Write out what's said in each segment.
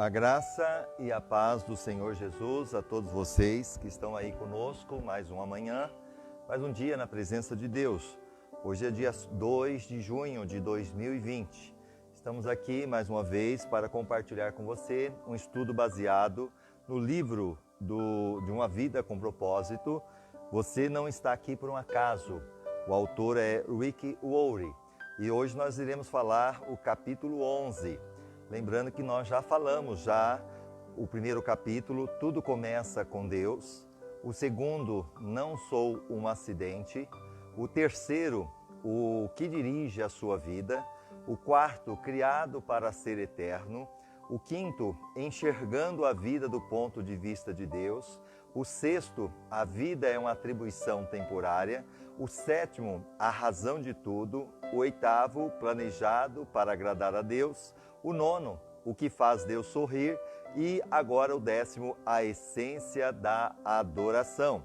A graça e a paz do Senhor Jesus a todos vocês que estão aí conosco, mais uma manhã, mais um dia na presença de Deus. Hoje é dia 2 de junho de 2020. Estamos aqui mais uma vez para compartilhar com você um estudo baseado no livro de Uma Vida com Propósito. Você não está aqui por um acaso. O autor é Rick Warren e hoje nós iremos falar o capítulo 11. Lembrando que nós já falamos o primeiro capítulo, Tudo Começa com Deus. O segundo, Não Sou um Acidente. O terceiro, O que Dirige a Sua Vida. O quarto, Criado para Ser Eterno. O quinto, Enxergando a Vida do Ponto de Vista de Deus. O sexto, A Vida é uma Atribuição Temporária. O sétimo, A Razão de Tudo. O oitavo, Planejado para Agradar a Deus. O nono, O que Faz Deus Sorrir. E agora o décimo, A Essência da Adoração.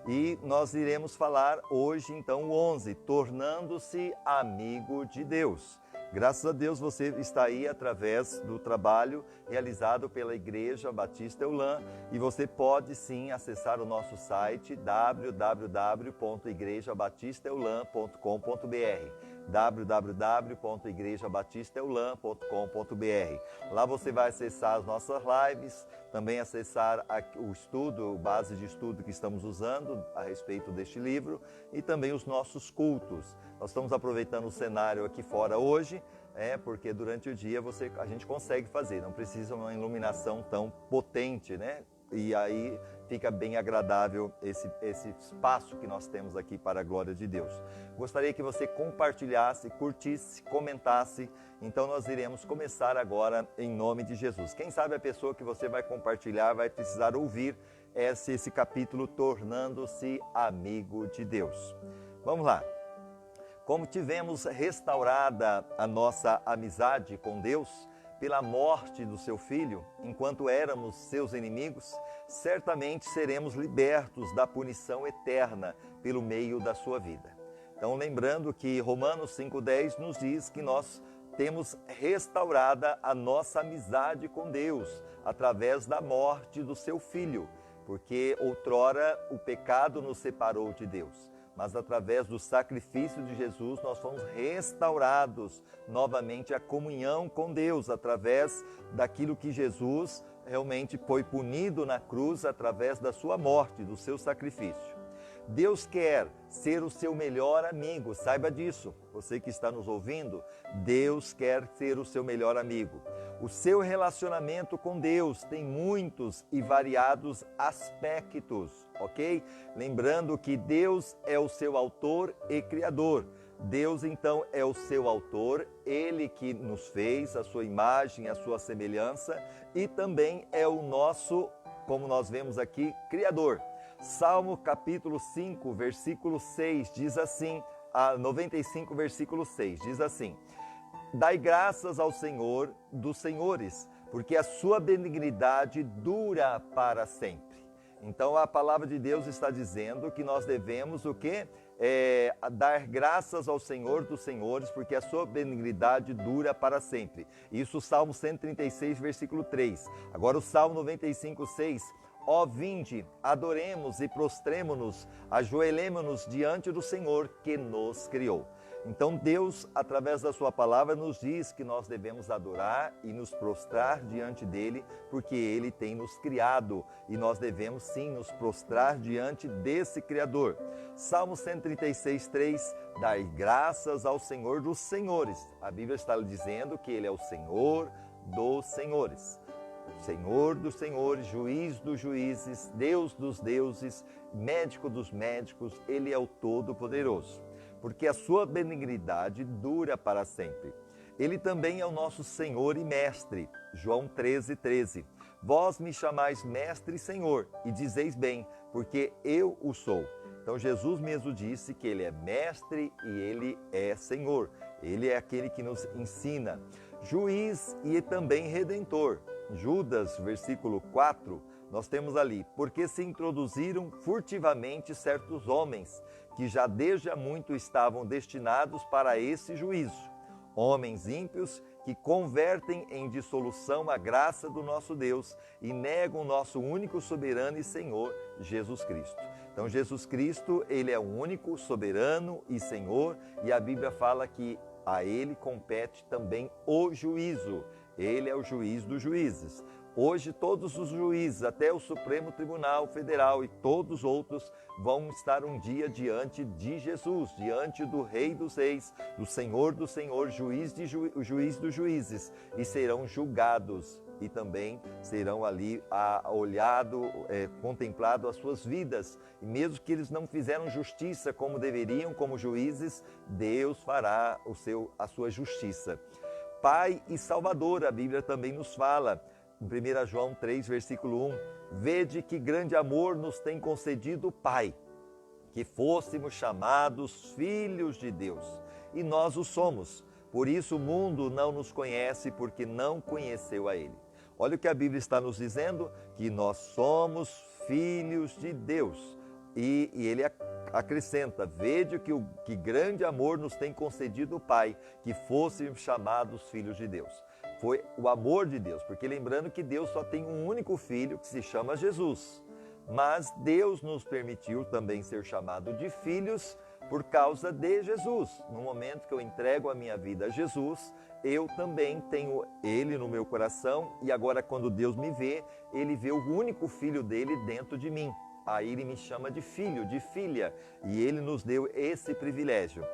E nós iremos falar hoje, então, o 11, Tornando-se Amigo de Deus. Graças a Deus você está aí através do trabalho realizado pela Igreja Batista Eulam e você pode sim acessar o nosso site www.igrejabatistaeulam.com.br www.igrejabatistaeulam.com.br. Lá você vai acessar as nossas lives, também acessar o estudo, base de estudo que estamos usando a respeito deste livro e também os nossos cultos. Nós estamos aproveitando o cenário aqui fora hoje, porque durante o dia a gente consegue fazer, não precisa uma iluminação tão potente, né? E aí fica bem agradável esse espaço que nós temos aqui para a glória de Deus. Gostaria que você compartilhasse, curtisse, comentasse. Então nós iremos começar agora em nome de Jesus. Quem sabe a pessoa que você vai compartilhar vai precisar ouvir esse capítulo, Tornando-se Amigo de Deus. Vamos lá. Como tivemos restaurada a nossa amizade com Deus pela morte do seu Filho, enquanto éramos seus inimigos, certamente seremos libertos da punição eterna pelo meio da sua vida. Então, lembrando que Romanos 5,10 nos diz que nós temos restaurada a nossa amizade com Deus através da morte do seu Filho, porque outrora o pecado nos separou de Deus. Mas através do sacrifício de Jesus nós fomos restaurados novamente à comunhão com Deus, através daquilo que Jesus realmente foi punido na cruz, através da sua morte, do seu sacrifício. Deus quer ser o seu melhor amigo, saiba disso. Você que está nos ouvindo, Deus quer ser o seu melhor amigo. O seu relacionamento com Deus tem muitos e variados aspectos, ok? Lembrando que Deus é o seu autor e criador. Deus, então, é o seu autor, Ele que nos fez, a sua imagem, a sua semelhança, e também é o nosso, como nós vemos aqui, criador. Salmo capítulo 5, versículo 6, diz assim, 95, versículo 6, diz assim: Dai graças ao Senhor dos senhores, porque a sua benignidade dura para sempre. Então a palavra de Deus está dizendo que nós devemos o quê? Dar graças ao Senhor dos senhores, porque a sua benignidade dura para sempre. Isso, Salmo 136, versículo 3. Agora o Salmo 95, 6. Ó vinde, adoremos e prostremo-nos, ajoelemo-nos diante do Senhor que nos criou. Então Deus, através da sua palavra, nos diz que nós devemos adorar e nos prostrar diante dele, porque ele tem nos criado e nós devemos sim nos prostrar diante desse Criador. Salmo 136, 3, dai graças ao Senhor dos senhores. A Bíblia está dizendo que ele é o Senhor dos senhores. Senhor dos senhores, juiz dos juízes, Deus dos deuses, médico dos médicos, ele é o Todo-Poderoso, porque a sua benignidade dura para sempre. Ele também é o nosso Senhor e Mestre, João 13, 13. Vós me chamais Mestre e Senhor, e dizeis bem, porque eu o sou. Então Jesus mesmo disse que ele é Mestre e ele é Senhor. Ele é aquele que nos ensina. Juiz e também Redentor. Judas, versículo 4, nós temos ali: porque se introduziram furtivamente certos homens, que já desde há muito estavam destinados para esse juízo, homens ímpios que convertem em dissolução a graça do nosso Deus e negam o nosso único soberano e Senhor, Jesus Cristo. Então, Jesus Cristo, ele é o único soberano e Senhor, e a Bíblia fala que a ele compete também o juízo. Ele é o juiz dos juízes. Hoje todos os juízes, até o Supremo Tribunal Federal e todos os outros vão estar um dia diante de Jesus, diante do Rei dos Reis, do Senhor dos Senhores, juiz dos juízes, e serão julgados e também serão ali contemplado as suas vidas. E mesmo que eles não fizeram justiça como deveriam, como juízes, Deus fará a sua justiça. Pai e Salvador, a Bíblia também nos fala, em 1 João 3, versículo 1, vede que grande amor nos tem concedido o Pai, que fôssemos chamados filhos de Deus, e nós o somos. Por isso o mundo não nos conhece, porque não conheceu a Ele. Olha o que a Bíblia está nos dizendo, que nós somos filhos de Deus. E ele acrescenta, vede que grande amor nos tem concedido o Pai, que fôssemos chamados filhos de Deus. Foi o amor de Deus, porque lembrando que Deus só tem um único filho que se chama Jesus. Mas Deus nos permitiu também ser chamado de filhos por causa de Jesus. No momento que eu entrego a minha vida a Jesus, eu também tenho Ele no meu coração, e agora quando Deus me vê, Ele vê o único filho dele dentro de mim. Aí Ele me chama de filho, de filha, e Ele nos deu esse privilégio.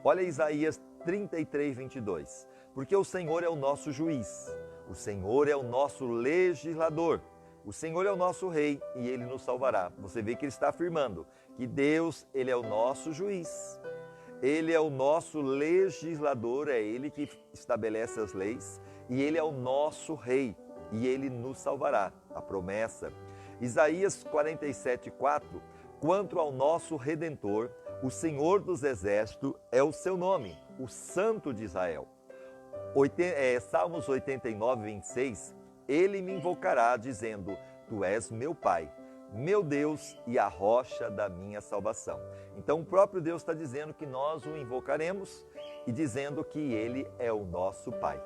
Olha Isaías 33, 22. Porque o Senhor é o nosso juiz, o Senhor é o nosso legislador, o Senhor é o nosso rei e Ele nos salvará. Você vê que Ele está afirmando que Deus, Ele é o nosso juiz, Ele é o nosso legislador, é Ele que estabelece as leis, e Ele é o nosso rei e Ele nos salvará. A promessa. Isaías 47, 4, quanto ao nosso Redentor, o Senhor dos Exércitos é o seu nome, o Santo de Israel. Salmos 89, 26, ele me invocará dizendo, tu és meu Pai, meu Deus e a rocha da minha salvação. Então o próprio Deus está dizendo que nós o invocaremos e dizendo que ele é o nosso Pai.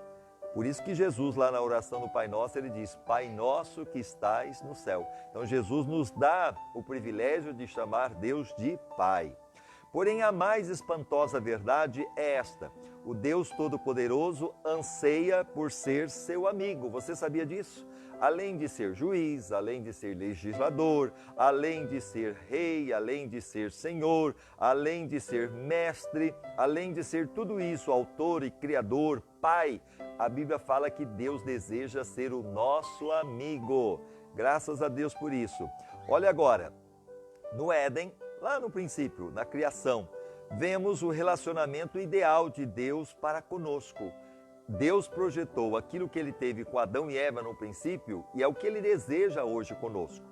Por isso que Jesus lá na oração do Pai Nosso, ele diz, Pai nosso que estais no céu. Então Jesus nos dá o privilégio de chamar Deus de Pai. Porém, a mais espantosa verdade é esta: o Deus Todo-Poderoso anseia por ser seu amigo. Você sabia disso? Além de ser juiz, além de ser legislador, além de ser rei, além de ser senhor, além de ser mestre, além de ser tudo isso, autor e criador, pai, a Bíblia fala que Deus deseja ser o nosso amigo. Graças a Deus por isso. Olha agora, no Éden, lá no princípio, na criação, vemos o relacionamento ideal de Deus para conosco. Deus projetou aquilo que Ele teve com Adão e Eva no princípio e é o que Ele deseja hoje conosco.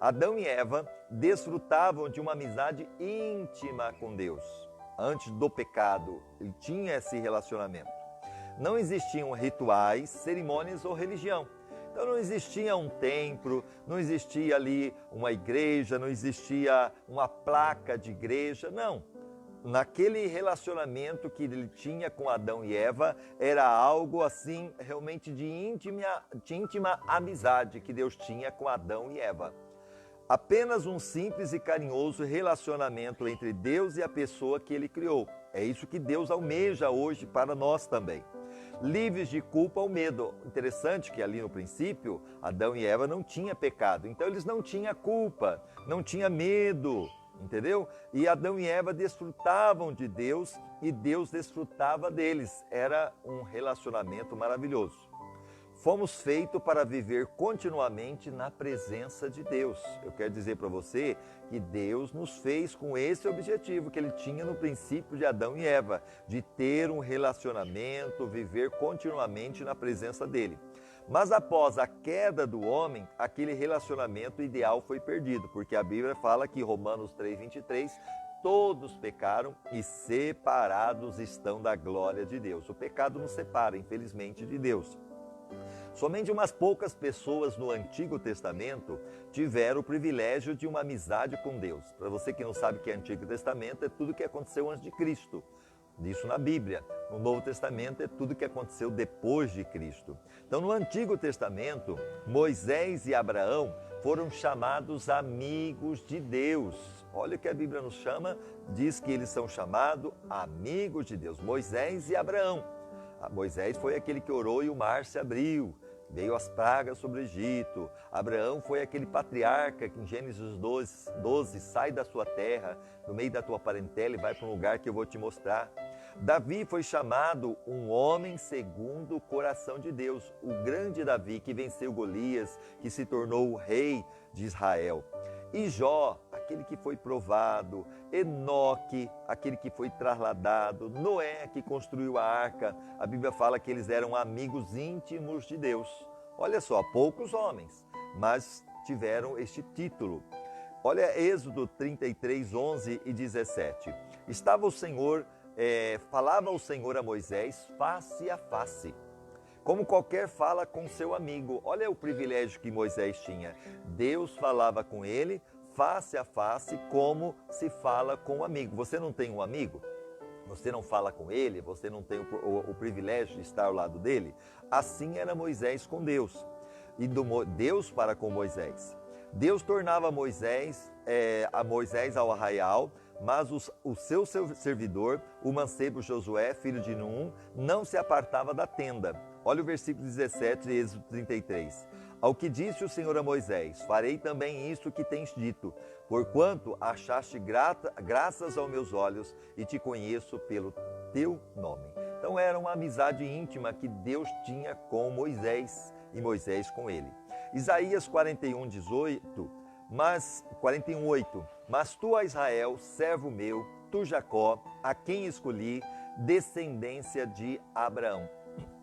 Adão e Eva desfrutavam de uma amizade íntima com Deus. Antes do pecado, ele tinha esse relacionamento. Não existiam rituais, cerimônias ou religião. Então não existia um templo, não existia ali uma igreja, não existia uma placa de igreja, não. Naquele relacionamento que ele tinha com Adão e Eva, era algo assim realmente de íntima amizade que Deus tinha com Adão e Eva. Apenas um simples e carinhoso relacionamento entre Deus e a pessoa que Ele criou. É isso que Deus almeja hoje para nós também. Livres de culpa ou medo. Interessante que ali no princípio, Adão e Eva não tinham pecado. Então eles não tinham culpa, não tinham medo, entendeu? E Adão e Eva desfrutavam de Deus e Deus desfrutava deles. Era um relacionamento maravilhoso. Fomos feitos para viver continuamente na presença de Deus. Eu quero dizer para você que Deus nos fez com esse objetivo que Ele tinha no princípio de Adão e Eva, de ter um relacionamento, viver continuamente na presença dEle. Mas após a queda do homem, aquele relacionamento ideal foi perdido, porque a Bíblia fala que Romanos 3:23, todos pecaram e separados estão da glória de Deus. O pecado nos separa, infelizmente, de Deus. Somente umas poucas pessoas no Antigo Testamento tiveram o privilégio de uma amizade com Deus. Para você que não sabe o que é Antigo Testamento, é tudo o que aconteceu antes de Cristo. Isso na Bíblia. No Novo Testamento é tudo que aconteceu depois de Cristo. Então, no Antigo Testamento, Moisés e Abraão foram chamados amigos de Deus. Olha o que a Bíblia nos chama, diz que eles são chamados amigos de Deus, Moisés e Abraão. Moisés foi aquele que orou e o mar se abriu, veio as pragas sobre o Egito. Abraão foi aquele patriarca que em Gênesis 12 sai da sua terra, no meio da tua parentela e vai para um lugar que eu vou te mostrar. Davi foi chamado um homem segundo o coração de Deus, o grande Davi que venceu Golias, que se tornou o rei de Israel. E Jó, aquele que foi provado, Enoque, aquele que foi trasladado, Noé, que construiu a arca. A Bíblia fala que eles eram amigos íntimos de Deus. Olha só, poucos homens, mas tiveram este título. Olha Êxodo 33, 11 e 17. Falava o Senhor a Moisés face a face, como qualquer fala com seu amigo. Olha o privilégio que Moisés tinha. Deus falava com ele face a face, como se fala com um amigo. Você não tem um amigo? Você não fala com ele? Você não tem o privilégio de estar ao lado dele? Assim era Moisés com Deus. E Deus para com Moisés. Deus tornava Moisés ao arraial, mas o seu servidor, o mancebo Josué, filho de Num, não se apartava da tenda. Olha o versículo 17 de Êxodo 33. Ao que disse o Senhor a Moisés: farei também isso que tens dito, porquanto achaste graças aos meus olhos e te conheço pelo teu nome. Então era uma amizade íntima que Deus tinha com Moisés e Moisés com ele. Isaías 41:8. Mas tu, ó Israel, servo meu, tu Jacó, a quem escolhi, descendência de Abraão.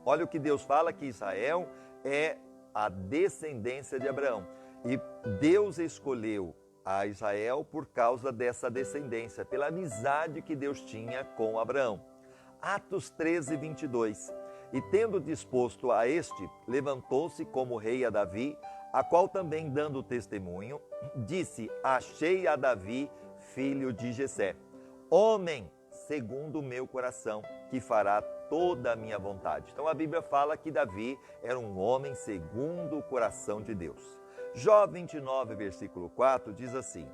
Olha o que Deus fala, que Israel é a descendência de Abraão. E Deus escolheu a Israel por causa dessa descendência, pela amizade que Deus tinha com Abraão. Atos 13:22. E tendo disposto a este, levantou-se como rei a Davi, a qual também dando testemunho, disse: achei a Davi, filho de Jessé, homem segundo o meu coração, que fará toda a minha vontade. Então a Bíblia fala que Davi era um homem segundo o coração de Deus. Jó 29, versículo 4 diz assim: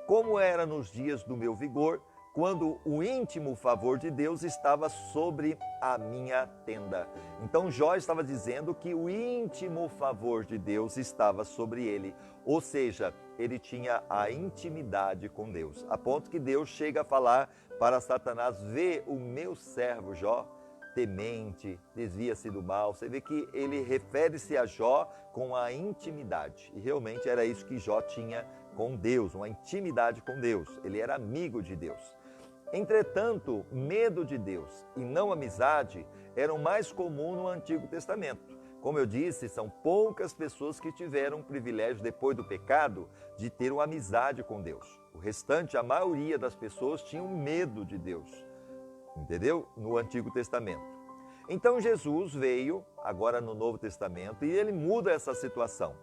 como era nos dias do meu vigor, quando o íntimo favor de Deus estava sobre a minha tenda. Então Jó estava dizendo que o íntimo favor de Deus estava sobre ele, ou seja, ele tinha a intimidade com Deus, a ponto que Deus chega a falar para Satanás: vê o meu servo Jó, temente, desvia-se do mal. Você vê que ele refere-se a Jó com a intimidade, e realmente era isso que Jó tinha com Deus, uma intimidade com Deus. Ele era amigo de Deus. Entretanto, medo de Deus e não amizade eram mais comum no Antigo Testamento. Como eu disse, são poucas pessoas que tiveram o privilégio, depois do pecado, de ter uma amizade com Deus. O restante, a maioria das pessoas tinham medo de Deus, entendeu? No Antigo Testamento. Então Jesus veio, agora no Novo Testamento, e ele muda essa situação.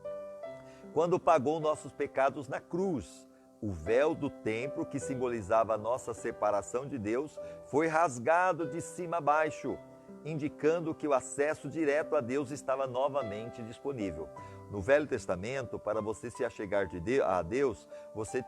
Quando pagou nossos pecados na cruz, o véu do templo, que simbolizava a nossa separação de Deus, foi rasgado de cima a baixo, indicando que o acesso direto a Deus estava novamente disponível. No Velho Testamento, para você se achegar a Deus, você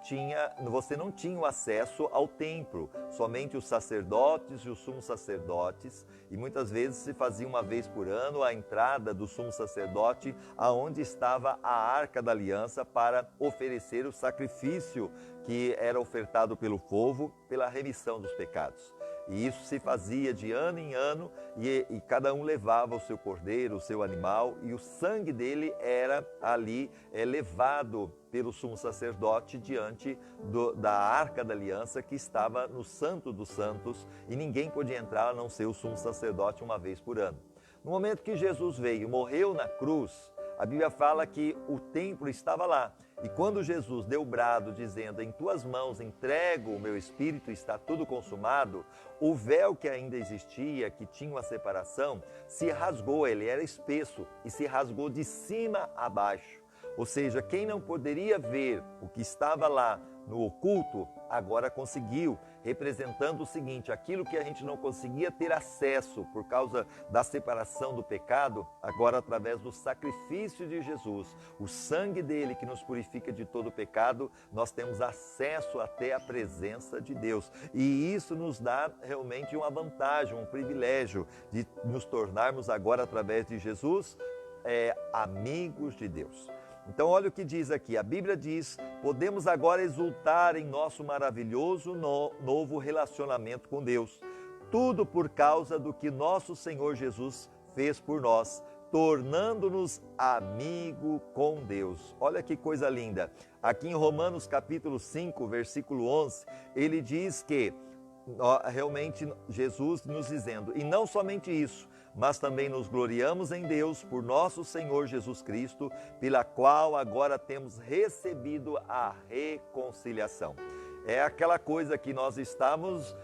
não tinha o acesso ao templo, somente os sacerdotes e os sumos sacerdotes, e muitas vezes se fazia uma vez por ano a entrada do sumo sacerdote aonde estava a Arca da Aliança para oferecer o sacrifício que era ofertado pelo povo pela remissão dos pecados. E isso se fazia de ano em ano, e cada um levava o seu cordeiro, o seu animal, e o sangue dele era ali levado pelo sumo sacerdote diante da Arca da Aliança, que estava no Santo dos Santos, e ninguém podia entrar a não ser o sumo sacerdote uma vez por ano. No momento que Jesus veio, morreu na cruz, a Bíblia fala que o templo estava lá. E quando Jesus deu o brado dizendo: em tuas mãos entrego o meu espírito, está tudo consumado, o véu que ainda existia, que tinha uma separação, se rasgou, ele era espesso, e se rasgou de cima a baixo. Ou seja, quem não poderia ver o que estava lá no oculto, agora conseguiu, representando o seguinte: aquilo que a gente não conseguia ter acesso por causa da separação do pecado, agora através do sacrifício de Jesus, o sangue dele que nos purifica de todo pecado, nós temos acesso até a presença de Deus. E isso nos dá realmente uma vantagem, um privilégio de nos tornarmos agora, através de Jesus, amigos de Deus. Então olha o que diz aqui, a Bíblia diz: podemos agora exultar em nosso maravilhoso novo relacionamento com Deus. Tudo por causa do que nosso Senhor Jesus fez por nós, tornando-nos amigo com Deus. Olha que coisa linda. Aqui em Romanos capítulo 5, versículo 11, ele diz que realmente Jesus nos dizendo: e não somente isso, mas também nos gloriamos em Deus por nosso Senhor Jesus Cristo, pela qual agora temos recebido a reconciliação. É aquela coisa que nós estávamos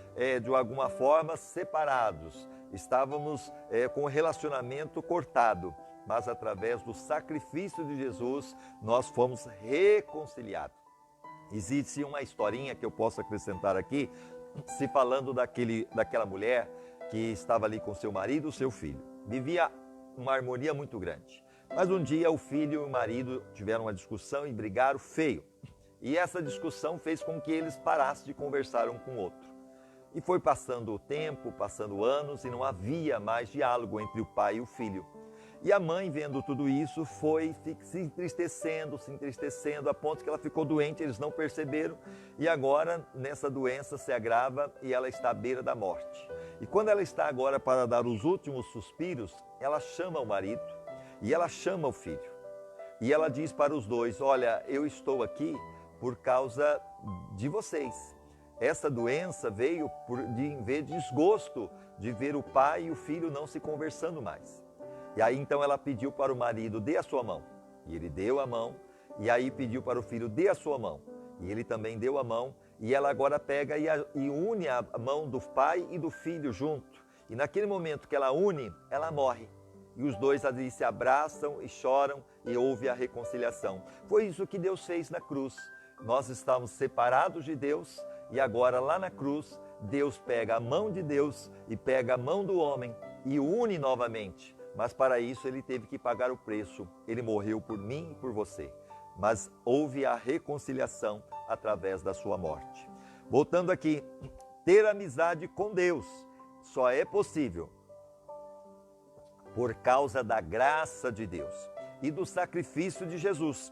de alguma forma separados, estávamos com o relacionamento cortado, mas através do sacrifício de Jesus nós fomos reconciliados. Existe uma historinha que eu posso acrescentar aqui, se falando daquela mulher que estava ali com seu marido e seu filho. Vivia uma harmonia muito grande. Mas um dia o filho e o marido tiveram uma discussão e brigaram feio. E essa discussão fez com que eles parassem de conversar um com o outro. E foi passando o tempo, passando anos, e não havia mais diálogo entre o pai e o filho. E a mãe, vendo tudo isso, foi se entristecendo, a ponto que ela ficou doente, eles não perceberam. E agora, nessa doença se agrava e ela está à beira da morte. E quando ela está agora para dar os últimos suspiros, ela chama o marido e ela chama o filho. E ela diz para os dois: olha, eu estou aqui por causa de vocês. Essa doença veio em vez de desgosto de ver o pai e o filho não se conversando mais. E aí então ela pediu para o marido: dê a sua mão. E ele deu a mão. E aí pediu para o filho: dê a sua mão. E ele também deu a mão. E ela agora pega e une a mão do pai e do filho junto. E naquele momento que ela une, ela morre. E os dois ali se abraçam e choram e houve a reconciliação. Foi isso que Deus fez na cruz. Nós estávamos separados de Deus e agora lá na cruz, Deus pega a mão de Deus e pega a mão do homem e une novamente. Mas para isso ele teve que pagar o preço. Ele morreu por mim e por você. Mas houve a reconciliação através da sua morte. Voltando aqui, ter amizade com Deus só é possível por causa da graça de Deus e do sacrifício de Jesus.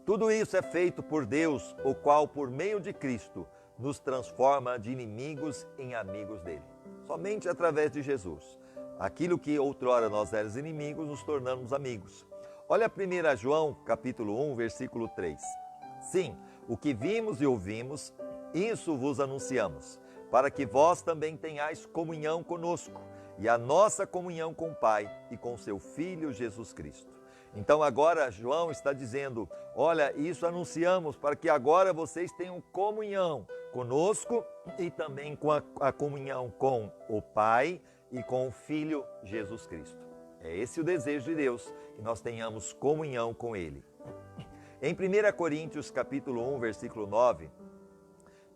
Tudo isso é feito por Deus, o qual, por meio de Cristo, nos transforma de inimigos em amigos dele. Somente através de Jesus. Aquilo que outrora nós éramos inimigos, nos tornamos amigos. Olha 1 João, capítulo 1, versículo 3. Sim, o que vimos e ouvimos, isso vos anunciamos, para que vós também tenhais comunhão conosco, e a nossa comunhão com o Pai e com seu Filho Jesus Cristo. Então agora João está dizendo: olha, isso anunciamos para que agora vocês tenham comunhão conosco e também com a comunhão com o Pai e com o Filho Jesus Cristo. É esse o desejo de Deus, que nós tenhamos comunhão com Ele. Em 1 Coríntios capítulo 1, versículo 9,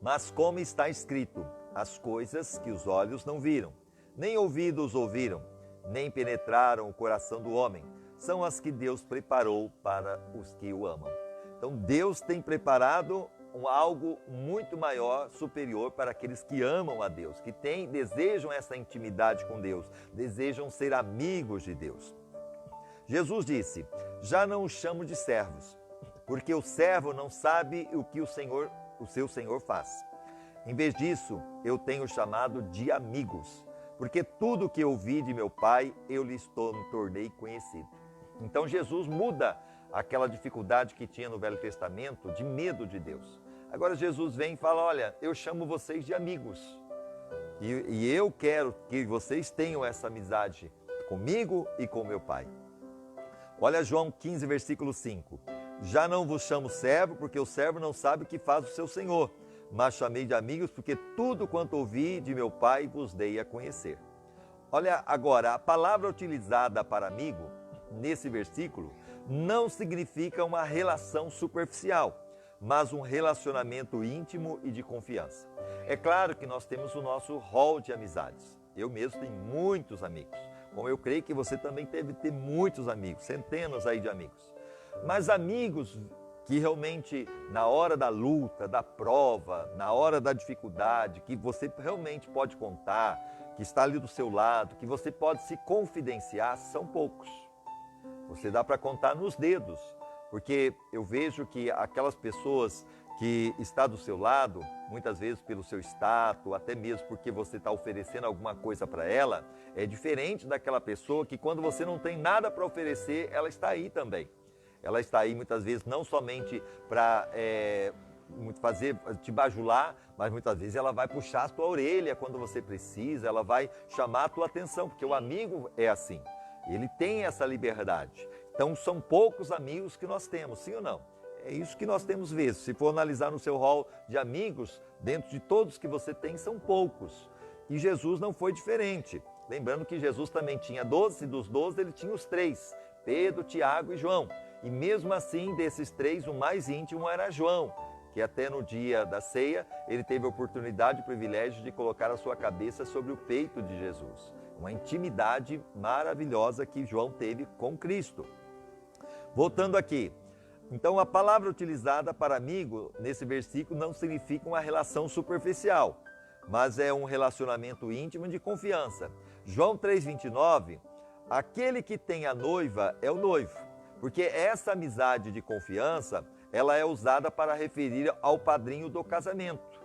mas como está escrito, as coisas que os olhos não viram, nem ouvidos ouviram, nem penetraram o coração do homem, são as que Deus preparou para os que o amam. Então Deus tem preparado algo muito maior, superior para aqueles que amam a Deus, que desejam essa intimidade com Deus, desejam ser amigos de Deus. Jesus disse: já não os chamo de servos, porque o servo não sabe o que o seu Senhor faz. Em vez disso, eu tenho chamado de amigos, porque tudo que eu ouvi de meu Pai, eu lhes tornei conhecido. Então Jesus muda aquela dificuldade que tinha no Velho Testamento de medo de Deus. Agora Jesus vem e fala: olha, eu chamo vocês de amigos. E eu quero que vocês tenham essa amizade comigo e com meu Pai. Olha João 15, versículo 5. Já não vos chamo servo, porque o servo não sabe o que faz o seu Senhor, mas chamei de amigos, porque tudo quanto ouvi de meu Pai vos dei a conhecer. Olha agora, a palavra utilizada para amigo, nesse versículo, não significa uma relação superficial, mas um relacionamento íntimo e de confiança. É claro que nós temos o nosso hall de amizades. Eu mesmo tenho muitos amigos, como eu creio que você também deve ter muitos amigos, centenas aí de amigos. Mas amigos que realmente na hora da luta, da prova, na hora da dificuldade, que você realmente pode contar, que está ali do seu lado, que você pode se confidenciar, são poucos. Você dá para contar nos dedos, porque eu vejo que aquelas pessoas que estão do seu lado, muitas vezes pelo seu status, até mesmo porque você está oferecendo alguma coisa para ela, é diferente daquela pessoa que quando você não tem nada para oferecer, ela está aí também. Ela está aí muitas vezes não somente para te bajular, mas muitas vezes ela vai puxar a tua orelha quando você precisa, ela vai chamar a tua atenção, porque o amigo é assim, ele tem essa liberdade. Então são poucos amigos que nós temos, sim ou não? É isso que nós temos visto. Se for analisar no seu hall de amigos, dentro de todos que você tem, são poucos. E Jesus não foi diferente. Lembrando que Jesus também tinha 12, e dos 12 ele tinha os 3, Pedro, Tiago e João. E mesmo assim, desses 3, o mais íntimo era João, que até no dia da ceia, ele teve a oportunidade e o privilégio de colocar a sua cabeça sobre o peito de Jesus. Uma intimidade maravilhosa que João teve com Cristo. Voltando aqui, então a palavra utilizada para amigo nesse versículo não significa uma relação superficial, mas é um relacionamento íntimo de confiança. João 3,29, aquele que tem a noiva é o noivo, porque essa amizade de confiança, ela é usada para referir ao padrinho do casamento.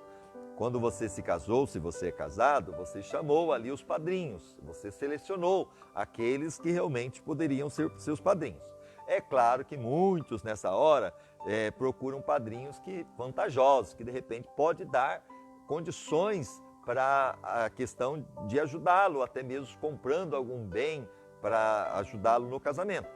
Quando você se casou, se você é casado, você chamou ali os padrinhos, você selecionou aqueles que realmente poderiam ser seus padrinhos. É claro que muitos nessa hora procuram padrinhos vantajosos, que de repente pode dar condições para a questão de ajudá-lo, até mesmo comprando algum bem para ajudá-lo no casamento.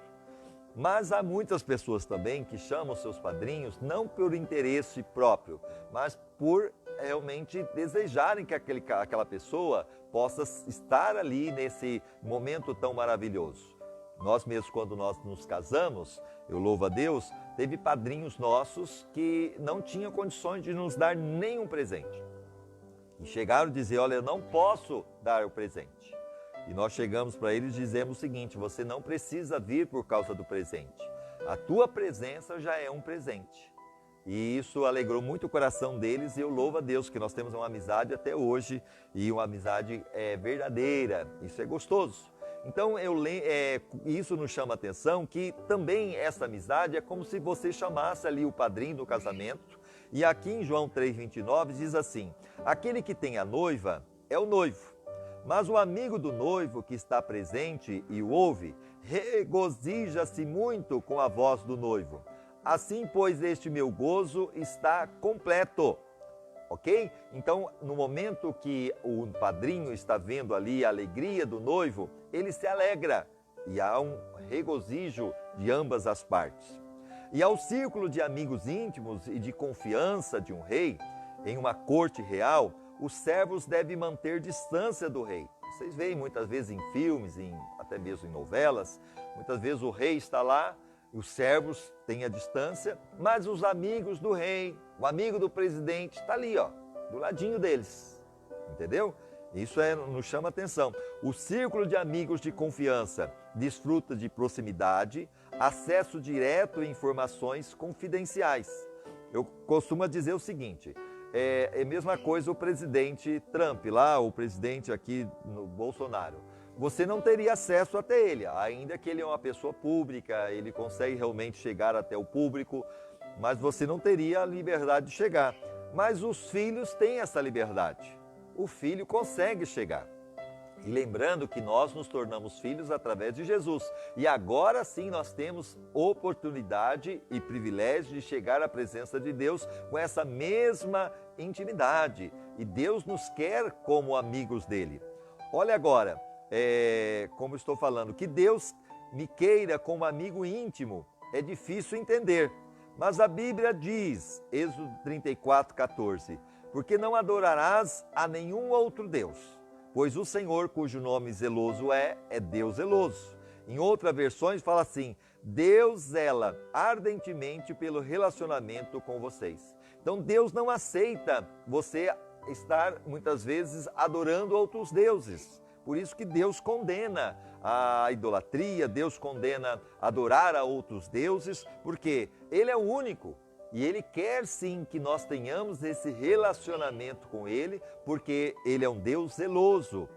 Mas há muitas pessoas também que chamam seus padrinhos não por interesse próprio, mas por realmente desejarem que aquela pessoa possa estar ali nesse momento tão maravilhoso. Nós mesmos, quando nós nos casamos, eu louvo a Deus, teve padrinhos nossos que não tinham condições de nos dar nenhum presente. E chegaram a dizer, olha, eu não posso dar o presente. E nós chegamos para eles e dizemos o seguinte, você não precisa vir por causa do presente. A tua presença já é um presente. E isso alegrou muito o coração deles e eu louvo a Deus que nós temos uma amizade até hoje e uma amizade verdadeira. Isso é gostoso. Então isso nos chama a atenção que também essa amizade é como se você chamasse ali o padrinho do casamento. E aqui em João 3,29 diz assim, aquele que tem a noiva é o noivo. Mas o amigo do noivo que está presente e o ouve, regozija-se muito com a voz do noivo. Assim, pois, este meu gozo está completo. Ok? Então, no momento que o padrinho está vendo ali a alegria do noivo, ele se alegra e há um regozijo de ambas as partes. E ao círculo de amigos íntimos e de confiança de um rei, em uma corte real, os servos devem manter distância do rei. Vocês veem muitas vezes em filmes, até mesmo em novelas, muitas vezes o rei está lá, e os servos têm a distância, mas os amigos do rei, o amigo do presidente está ali, ó, do ladinho deles, entendeu? Isso nos chama a atenção. O círculo de amigos de confiança desfruta de proximidade, acesso direto a informações confidenciais. Eu costumo dizer o seguinte, é a mesma coisa o presidente Trump lá, o presidente aqui no Bolsonaro. Você não teria acesso até ele, ainda que ele é uma pessoa pública, ele consegue realmente chegar até o público, mas você não teria a liberdade de chegar. Mas os filhos têm essa liberdade. O filho consegue chegar. E lembrando que nós nos tornamos filhos através de Jesus. E agora sim nós temos oportunidade e privilégio de chegar à presença de Deus com essa mesma intimidade. E Deus nos quer como amigos dele. Olha agora, como estou falando, que Deus me queira como amigo íntimo é difícil entender. Mas a Bíblia diz, Êxodo 34:14, porque não adorarás a nenhum outro Deus, pois o Senhor, cujo nome zeloso é Deus zeloso. Em outras versões fala assim, Deus zela ardentemente pelo relacionamento com vocês. Então Deus não aceita você estar muitas vezes adorando outros deuses. Por isso que Deus condena a idolatria, Deus condena adorar a outros deuses, porque Ele é o único. E Ele quer sim que nós tenhamos esse relacionamento com Ele, porque Ele é um Deus zeloso.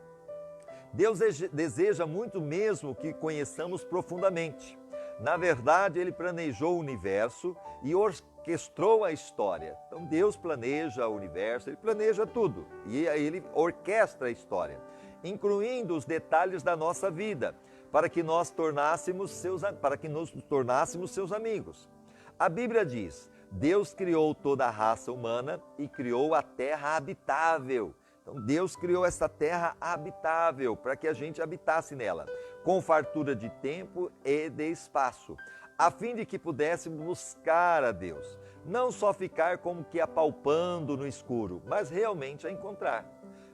Deus deseja muito mesmo que conheçamos profundamente. Na verdade, Ele planejou o universo e orquestrou a história. Então Deus planeja o universo, Ele planeja tudo. E aí Ele orquestra a história, incluindo os detalhes da nossa vida, para que nos tornássemos seus amigos. A Bíblia diz: Deus criou toda a raça humana e criou a terra habitável. Então Deus criou essa terra habitável para que a gente habitasse nela, com fartura de tempo e de espaço, a fim de que pudéssemos buscar a Deus, não só ficar como que apalpando no escuro, mas realmente a encontrar.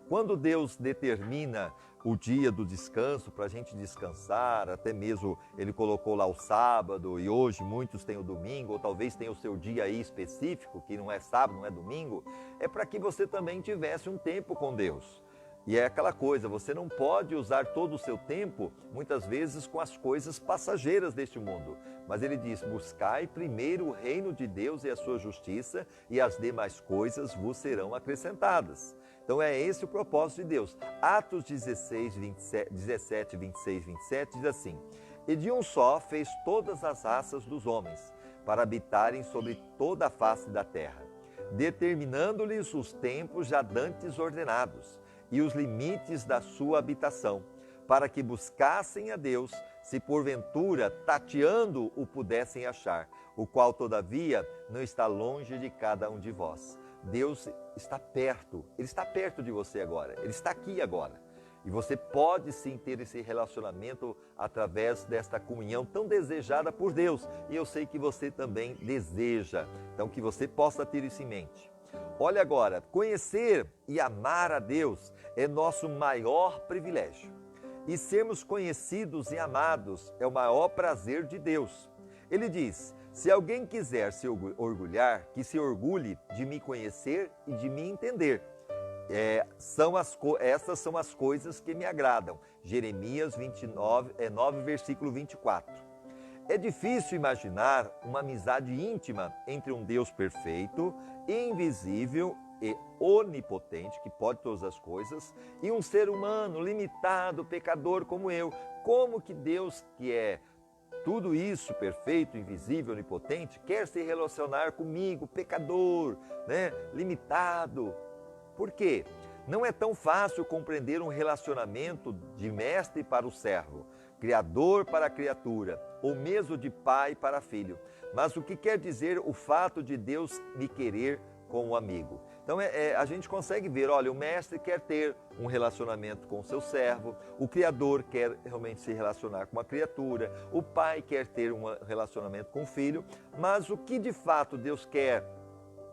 Quando Deus determina o dia do descanso para a gente descansar, até mesmo Ele colocou lá o sábado, e hoje muitos têm o domingo, ou talvez tenha o seu dia aí específico, que não é sábado, não é domingo, é para que você também tivesse um tempo com Deus. E é aquela coisa, você não pode usar todo o seu tempo, muitas vezes, com as coisas passageiras deste mundo. Mas Ele diz: buscai primeiro o reino de Deus e a sua justiça, e as demais coisas vos serão acrescentadas. Então é esse o propósito de Deus. Atos 17, 26, 27 diz assim: e de um só fez todas as raças dos homens, para habitarem sobre toda a face da terra, determinando-lhes os tempos já dantes ordenados, e os limites da sua habitação, para que buscassem a Deus, se porventura, tateando, o pudessem achar, o qual, todavia, não está longe de cada um de vós. Deus está perto, Ele está perto de você agora, Ele está aqui agora. E você pode sim ter esse relacionamento através desta comunhão tão desejada por Deus. E eu sei que você também deseja, então que você possa ter isso em mente. Olha agora, conhecer e amar a Deus é nosso maior privilégio. E sermos conhecidos e amados é o maior prazer de Deus. Ele diz: se alguém quiser se orgulhar, que se orgulhe de me conhecer e de me entender. Essas são as coisas que me agradam. Jeremias 9, versículo 24. É difícil imaginar uma amizade íntima entre um Deus perfeito, invisível e onipotente, que pode todas as coisas, e um ser humano limitado, pecador como eu. Como que Deus, que é tudo isso, perfeito, invisível, onipotente, quer se relacionar comigo, pecador, limitado? Por quê? Não é tão fácil compreender um relacionamento de mestre para o servo, criador para a criatura, ou mesmo de pai para filho. Mas o que quer dizer o fato de Deus me querer como amigo? Então a gente consegue ver, olha, o mestre quer ter um relacionamento com o seu servo, o criador quer realmente se relacionar com a criatura, o pai quer ter um relacionamento com o filho, mas o que de fato Deus quer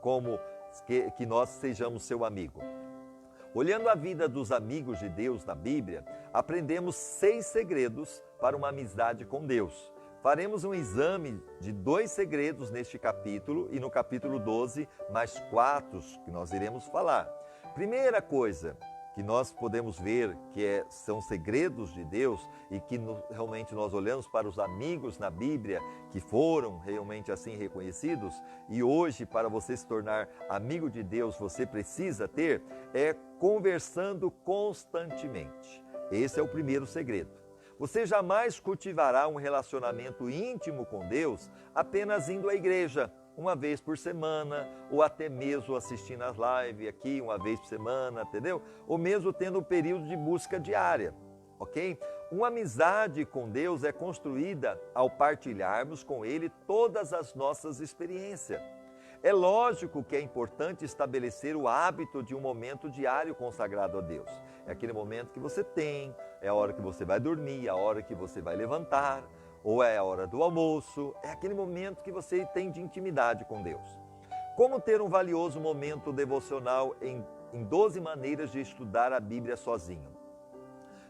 como que nós sejamos seu amigo? Olhando a vida dos amigos de Deus na Bíblia, aprendemos 6 segredos para uma amizade com Deus. Faremos um exame de 2 segredos neste capítulo e no capítulo 12, mais 4 que nós iremos falar. Primeira coisa que nós podemos ver que são segredos de Deus e que realmente nós olhamos para os amigos na Bíblia que foram realmente assim reconhecidos, e hoje para você se tornar amigo de Deus você precisa ter, é conversando constantemente. Esse é o primeiro segredo. Você jamais cultivará um relacionamento íntimo com Deus apenas indo à igreja uma vez por semana, ou até mesmo assistindo as lives aqui uma vez por semana, entendeu? Ou mesmo tendo um período de busca diária, ok? Uma amizade com Deus é construída ao partilharmos com Ele todas as nossas experiências. É lógico que é importante estabelecer o hábito de um momento diário consagrado a Deus. É aquele momento que você tem, é a hora que você vai dormir, a hora que você vai levantar, ou é a hora do almoço, é aquele momento que você tem de intimidade com Deus. Como ter um valioso momento devocional em 12 maneiras de estudar a Bíblia sozinho.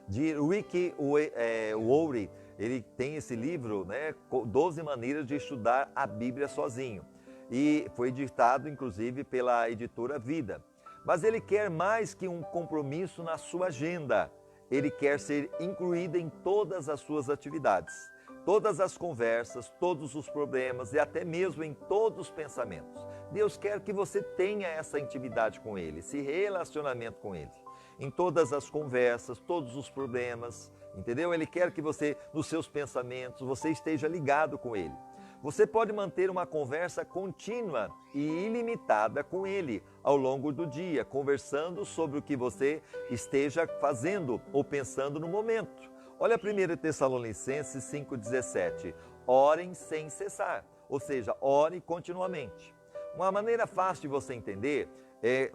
De Rick Warren, ele tem esse livro, né, 12 maneiras de estudar a Bíblia sozinho. E foi editado, inclusive, pela editora Vida. Mas ele quer mais que um compromisso na sua agenda. Ele quer ser incluído em todas as suas atividades, todas as conversas, todos os problemas e até mesmo em todos os pensamentos. Deus quer que você tenha essa intimidade com Ele, esse relacionamento com Ele. Em todas as conversas, todos os problemas, entendeu? Ele quer que você, nos seus pensamentos, você esteja ligado com Ele. Você pode manter uma conversa contínua e ilimitada com Ele ao longo do dia, conversando sobre o que você esteja fazendo ou pensando no momento. Olha 1 Tessalonicenses 5,17. Orem sem cessar, ou seja, ore continuamente. Uma maneira fácil de você entender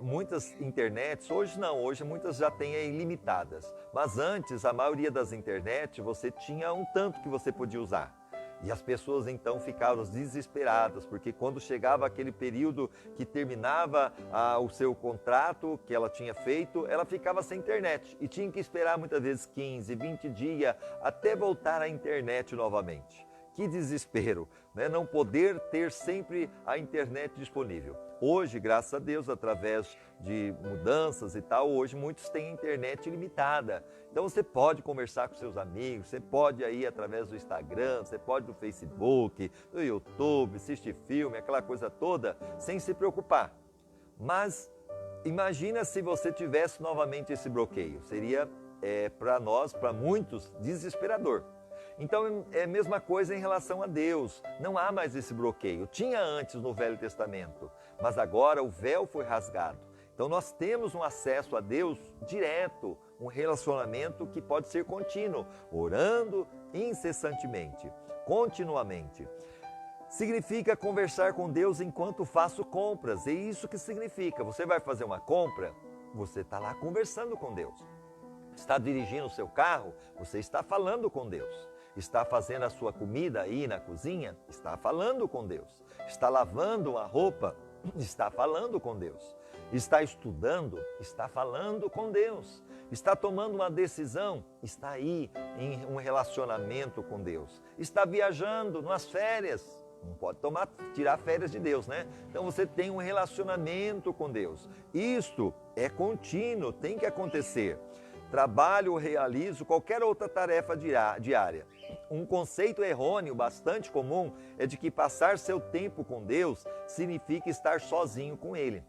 muitas internets, hoje não, hoje muitas já têm ilimitadas, mas antes a maioria das internets você tinha um tanto que você podia usar. E as pessoas então ficavam desesperadas, porque quando chegava aquele período que terminava o seu contrato que ela tinha feito, ela ficava sem internet e tinha que esperar muitas vezes 15, 20 dias até voltar à internet novamente. Que desespero, né? Não poder ter sempre a internet disponível. Hoje, graças a Deus, através de mudanças e tal, hoje muitos têm internet ilimitada. Então você pode conversar com seus amigos, você pode ir através do Instagram, você pode do Facebook, do YouTube, assistir filme, aquela coisa toda, sem se preocupar. Mas imagina se você tivesse novamente esse bloqueio. Seria para nós, para muitos, desesperador. Então é a mesma coisa em relação a Deus, não há mais esse bloqueio. Tinha antes no Velho Testamento, mas agora o véu foi rasgado. Então nós temos um acesso a Deus direto, um relacionamento que pode ser contínuo, orando incessantemente, continuamente. Significa conversar com Deus enquanto faço compras, é isso que significa. Você vai fazer uma compra, você está lá conversando com Deus. Está dirigindo o seu carro, você está falando com Deus. Está fazendo a sua comida aí na cozinha, está falando com Deus. Está lavando a roupa, está falando com Deus. Está estudando, está falando com Deus. Está tomando uma decisão, está aí em um relacionamento com Deus. Está viajando nas férias, não pode tirar férias de Deus, né? Então você tem um relacionamento com Deus. Isto é contínuo, tem que acontecer. Trabalho ou realizo qualquer outra tarefa diária. Um conceito errôneo, bastante comum, é de que passar seu tempo com Deus significa estar sozinho com Ele.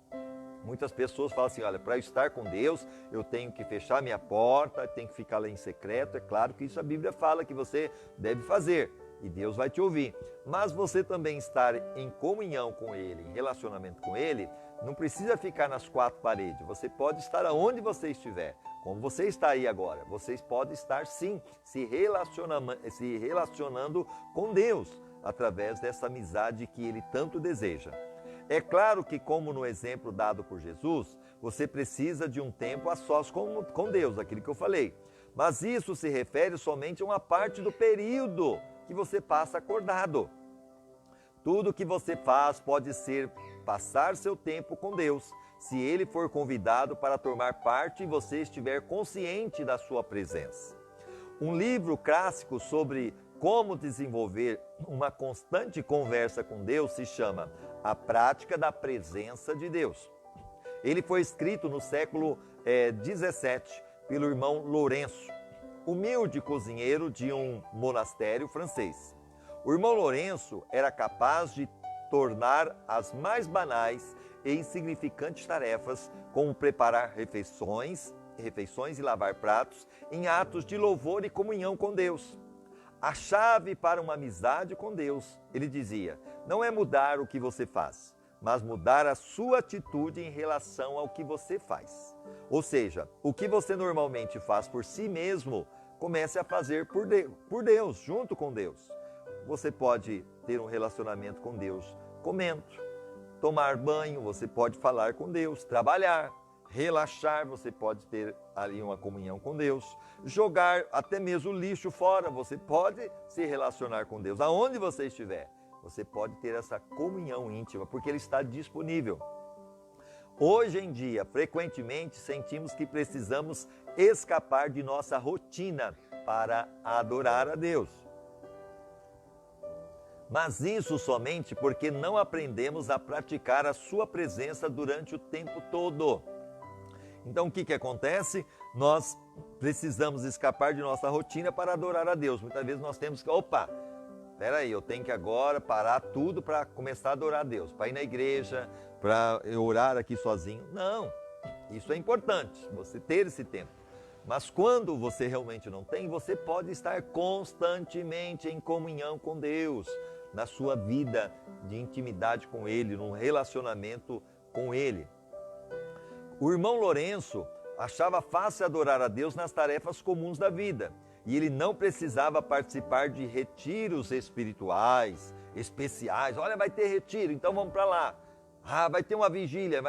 Muitas pessoas falam assim, olha, para estar com Deus, eu tenho que fechar minha porta, tenho que ficar lá em secreto. É claro que isso a Bíblia fala que você deve fazer e Deus vai te ouvir. Mas você também estar em comunhão com Ele, em relacionamento com Ele, não precisa ficar nas quatro paredes. Você pode estar aonde você estiver. Como você está aí agora, vocês podem estar sim se relacionando com Deus através dessa amizade que Ele tanto deseja. É claro que, como no exemplo dado por Jesus, você precisa de um tempo a sós com Deus, aquilo que eu falei. Mas isso se refere somente a uma parte do período que você passa acordado. Tudo que você faz pode ser passar seu tempo com Deus, se Ele for convidado para tomar parte e você estiver consciente da sua presença. Um livro clássico sobre como desenvolver uma constante conversa com Deus se chama A Prática da Presença de Deus. Ele foi escrito no século XVII pelo irmão Lourenço, humilde cozinheiro de um monastério francês. O irmão Lourenço era capaz de tornar as mais banais e insignificantes tarefas, como preparar refeições e lavar pratos, em atos de louvor e comunhão com Deus. A chave para uma amizade com Deus, ele dizia, não é mudar o que você faz, mas mudar a sua atitude em relação ao que você faz. Ou seja, o que você normalmente faz por si mesmo, comece a fazer por Deus, junto com Deus. Você pode ter um relacionamento com Deus comendo, tomar banho, você pode falar com Deus, trabalhar, relaxar, você pode ter ali uma comunhão com Deus, jogar até mesmo o lixo fora, você pode se relacionar com Deus. Aonde você estiver, você pode ter essa comunhão íntima, porque Ele está disponível. Hoje em dia, frequentemente sentimos que precisamos escapar de nossa rotina para adorar a Deus. Mas isso somente porque não aprendemos a praticar a sua presença durante o tempo todo. Então o que acontece? Nós precisamos escapar de nossa rotina para adorar a Deus. Muitas vezes nós temos que, espera aí, eu tenho que agora parar tudo para começar a adorar a Deus, para ir na igreja, para eu orar aqui sozinho. Não, isso é importante, você ter esse tempo. Mas quando você realmente não tem, você pode estar constantemente em comunhão com Deus, na sua vida de intimidade com Ele, num relacionamento com Ele. O irmão Lourenço achava fácil adorar a Deus nas tarefas comuns da vida. E ele não precisava participar de retiros espirituais, especiais. Olha, vai ter retiro, então vamos para lá. Vai ter uma vigília,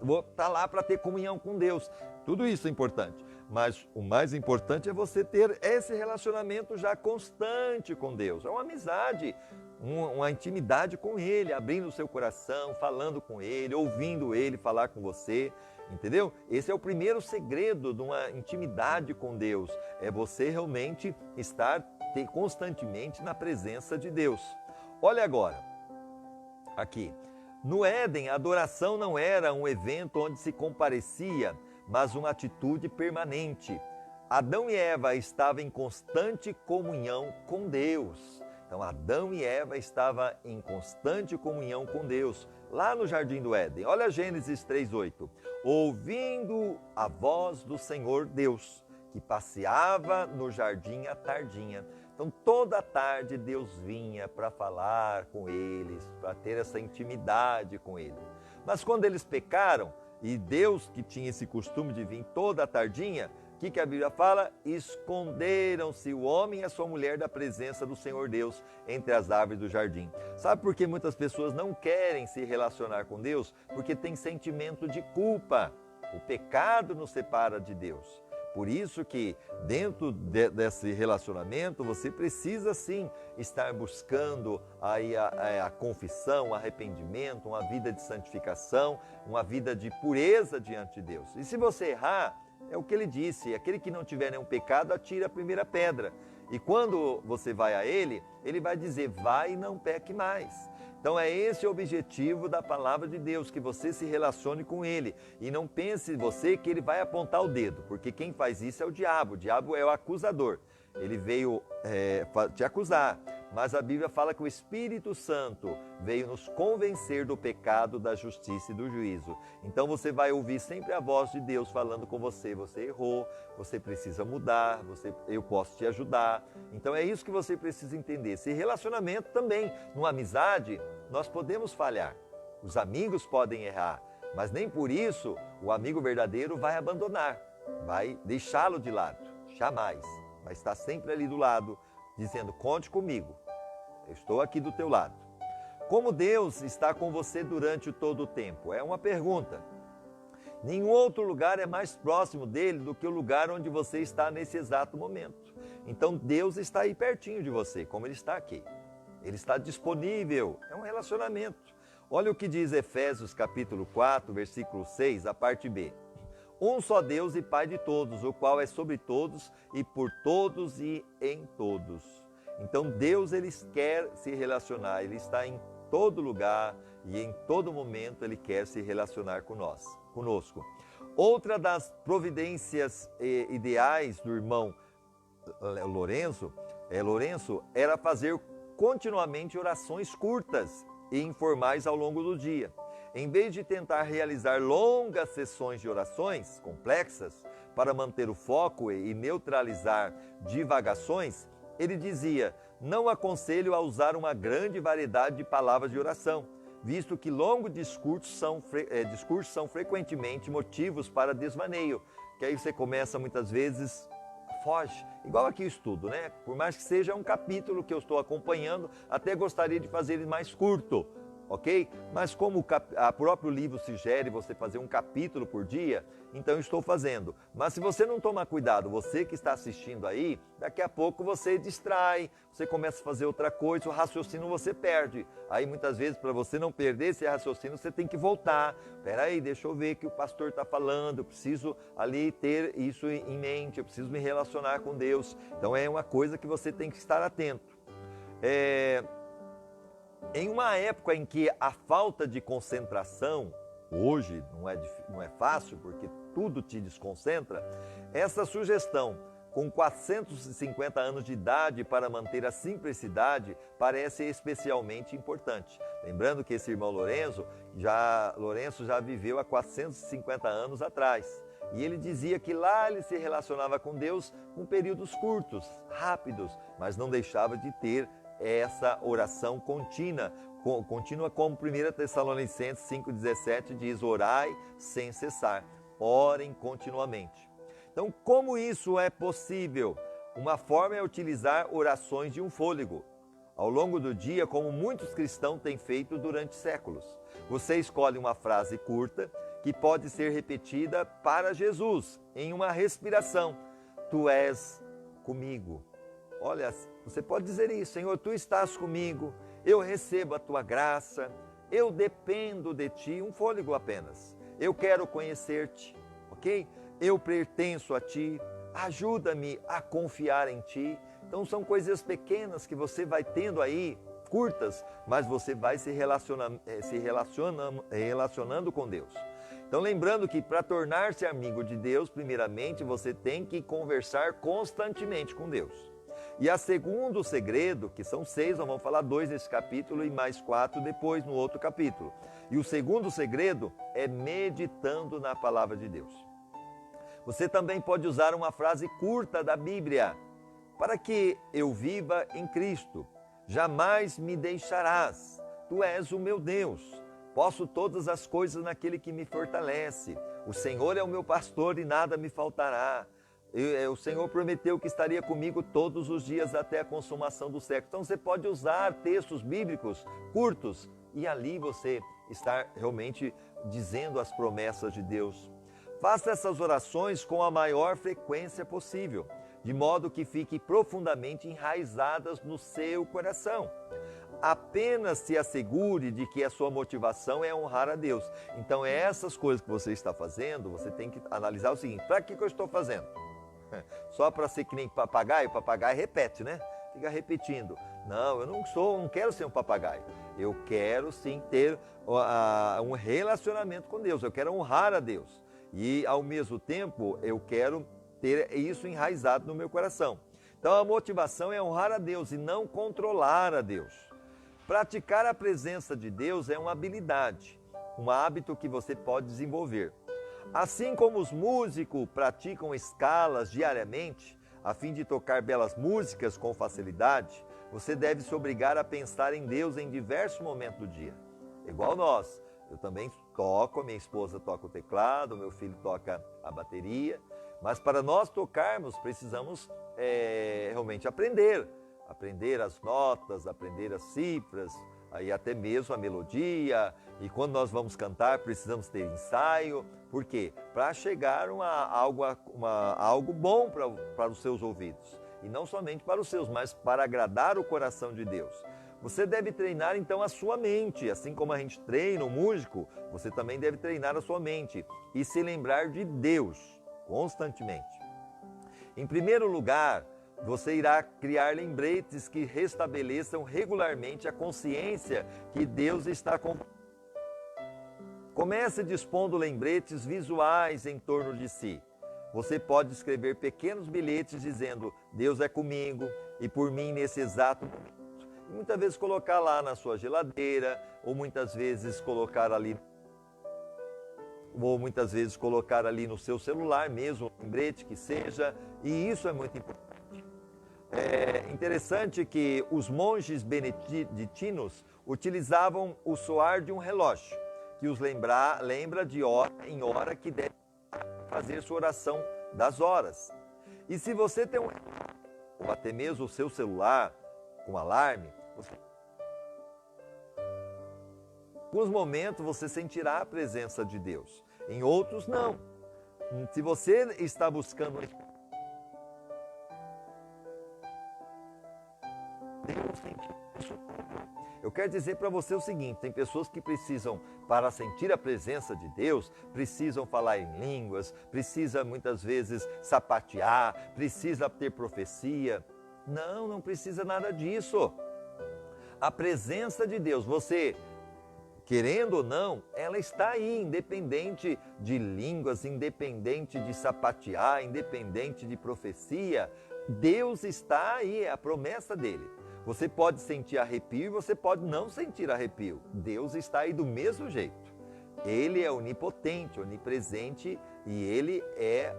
vou estar lá para ter comunhão com Deus. Tudo isso é importante. Mas o mais importante é você ter esse relacionamento já constante com Deus. É uma amizade, uma intimidade com Ele, abrindo o seu coração, falando com Ele, ouvindo Ele falar com você. Entendeu? Esse é o primeiro segredo de uma intimidade com Deus. É você realmente estar constantemente na presença de Deus. Olha agora, aqui. No Éden, a adoração não era um evento onde se comparecia, mas uma atitude permanente. Adão e Eva estavam em constante comunhão com Deus. Então, Adão e Eva estavam em constante comunhão com Deus, lá no Jardim do Éden. Olha Gênesis 3:8. Ouvindo a voz do Senhor Deus, que passeava no jardim à tardinha. Então, toda tarde Deus vinha para falar com eles, para ter essa intimidade com ele. Mas quando eles pecaram, e Deus que tinha esse costume de vir toda a tardinha, o que a Bíblia fala? Esconderam-se o homem e a sua mulher da presença do Senhor Deus entre as árvores do jardim. Sabe por que muitas pessoas não querem se relacionar com Deus? Porque tem sentimento de culpa. O pecado nos separa de Deus. Por isso que dentro desse relacionamento você precisa sim estar buscando aí a confissão, o arrependimento, uma vida de santificação, uma vida de pureza diante de Deus. E se você errar, é o que ele disse, aquele que não tiver nenhum pecado, atira a primeira pedra. E quando você vai a ele, ele vai dizer, vai e não peque mais. Então é esse o objetivo da palavra de Deus, que você se relacione com ele. E não pense você que ele vai apontar o dedo, porque quem faz isso é o diabo é o acusador. Ele veio te acusar, mas a Bíblia fala que o Espírito Santo veio nos convencer do pecado, da justiça e do juízo. Então você vai ouvir sempre a voz de Deus falando com você, você errou, você precisa mudar, eu posso te ajudar. Então é isso que você precisa entender. Esse relacionamento também, numa amizade, nós podemos falhar, os amigos podem errar, mas nem por isso o amigo verdadeiro vai abandonar, vai deixá-lo de lado, jamais. Vai estar sempre ali do lado, dizendo, conte comigo, eu estou aqui do teu lado. Como Deus está com você durante todo o tempo? É uma pergunta. Nenhum outro lugar é mais próximo dele do que o lugar onde você está nesse exato momento. Então Deus está aí pertinho de você, como ele está aqui. Ele está disponível, é um relacionamento. Olha o que diz Efésios capítulo 4, versículo 6, a parte B. Um só Deus e Pai de todos, o qual é sobre todos e por todos e em todos. Então Deus, ele quer se relacionar, ele está em todo lugar e em todo momento ele quer se relacionar conosco. Outra das providências ideais do irmão Lourenço era fazer continuamente orações curtas e informais ao longo do dia. Em vez de tentar realizar longas sessões de orações complexas para manter o foco e neutralizar divagações, ele dizia, não aconselho a usar uma grande variedade de palavras de oração, visto que longos discursos são frequentemente motivos para desvaneio, que aí você começa muitas vezes, foge, igual aqui o estudo, né? Por mais que seja um capítulo que eu estou acompanhando, até gostaria de fazer ele mais curto, ok? Mas como o próprio livro sugere você fazer um capítulo por dia, então eu estou fazendo. Mas se você não tomar cuidado, você que está assistindo aí, daqui a pouco você distrai, você começa a fazer outra coisa, o raciocínio você perde. Aí muitas vezes para você não perder esse raciocínio, você tem que voltar. Espera aí, deixa eu ver o que o pastor está falando, eu preciso ali ter isso em mente, eu preciso me relacionar com Deus. Então é uma coisa que você tem que estar atento. Em uma época em que a falta de concentração, hoje não é fácil porque tudo te desconcentra, essa sugestão com 450 anos de idade para manter a simplicidade parece especialmente importante. Lembrando que esse irmão Lourenço já viveu há 450 anos atrás. E ele dizia que lá ele se relacionava com Deus com períodos curtos, rápidos, mas não deixava de ter essa oração contínua, como 1 Tessalonicenses 5,17 diz: orai sem cessar, orem continuamente. Então, como isso é possível? Uma forma é utilizar orações de um fôlego ao longo do dia, como muitos cristãos têm feito durante séculos. Você escolhe uma frase curta que pode ser repetida para Jesus em uma respiração. Tu és comigo. Olha, você pode dizer isso: Senhor, tu estás comigo, eu recebo a tua graça, eu dependo de ti, um fôlego apenas. Eu quero conhecer-te, ok? Eu pertenço a ti, ajuda-me a confiar em ti. Então são coisas pequenas que você vai tendo aí, curtas, mas você vai se relacionando com Deus. Então lembrando que para tornar-se amigo de Deus, primeiramente você tem que conversar constantemente com Deus. E a segundo segredo, que são 6, nós vamos falar 2 nesse capítulo e mais 4 depois no outro capítulo. E o segundo segredo é meditando na palavra de Deus. Você também pode usar uma frase curta da Bíblia. Para que eu viva em Cristo, jamais me deixarás. Tu és o meu Deus. Posso todas as coisas naquele que me fortalece. O Senhor é o meu pastor e nada me faltará. O Senhor prometeu que estaria comigo todos os dias até a consumação do século. Então você pode usar textos bíblicos curtos e ali você está realmente dizendo as promessas de Deus. Faça essas orações com a maior frequência possível, de modo que fiquem profundamente enraizadas no seu coração. Apenas se assegure de que a sua motivação é honrar a Deus. Então, essas coisas que você está fazendo, você tem que analisar o seguinte: para que eu estou fazendo? Só para ser que nem papagaio? O papagaio repete, né? Fica repetindo. Não, eu não quero ser um papagaio. Eu quero sim ter um relacionamento com Deus. Eu quero honrar a Deus. E, ao mesmo tempo, eu quero ter isso enraizado no meu coração. Então, a motivação é honrar a Deus e não controlar a Deus. Praticar a presença de Deus é uma habilidade, um hábito que você pode desenvolver. Assim como os músicos praticam escalas diariamente, a fim de tocar belas músicas com facilidade, você deve se obrigar a pensar em Deus em diversos momentos do dia. Igual nós. Eu também toco, a minha esposa toca o teclado, o meu filho toca a bateria. Mas para nós tocarmos, precisamos realmente aprender as notas, aprender as cifras, aí até mesmo a melodia. E quando nós vamos cantar, precisamos ter ensaio. Por quê? Para chegar a algo bom para os seus ouvidos. E não somente para os seus, mas para agradar o coração de Deus. Você deve treinar então a sua mente, assim como a gente treina o músico, você também deve treinar a sua mente e se lembrar de Deus constantemente. Em primeiro lugar, você irá criar lembretes que restabeleçam regularmente a consciência que Deus está com. Comece dispondo lembretes visuais em torno de si. Você pode escrever pequenos bilhetes dizendo: Deus é comigo e por mim nesse exato momento. E muitas vezes colocar lá na sua geladeira, ou muitas vezes colocar ali no seu celular mesmo, um lembrete que seja, e isso é muito importante. É interessante que os monges beneditinos utilizavam o soar de um relógio, que os lembra de hora em hora que deve fazer sua oração das horas. E se você tem ou até mesmo o seu celular com alarme, em alguns momentos você sentirá a presença de Deus, em outros não. Se você está buscando Deus, eu quero dizer para você o seguinte: tem pessoas que precisam, para sentir a presença de Deus, precisam falar em línguas, precisa muitas vezes sapatear, precisa ter profecia. Não precisa nada disso. a presença de Deus, você querendo ou não, ela está aí, independente de línguas, independente de sapatear, independente de profecia. Deus está aí, é a promessa dele. Você pode sentir arrepio e você pode não sentir arrepio. Deus está aí do mesmo jeito. Ele é onipotente, onipresente e ele é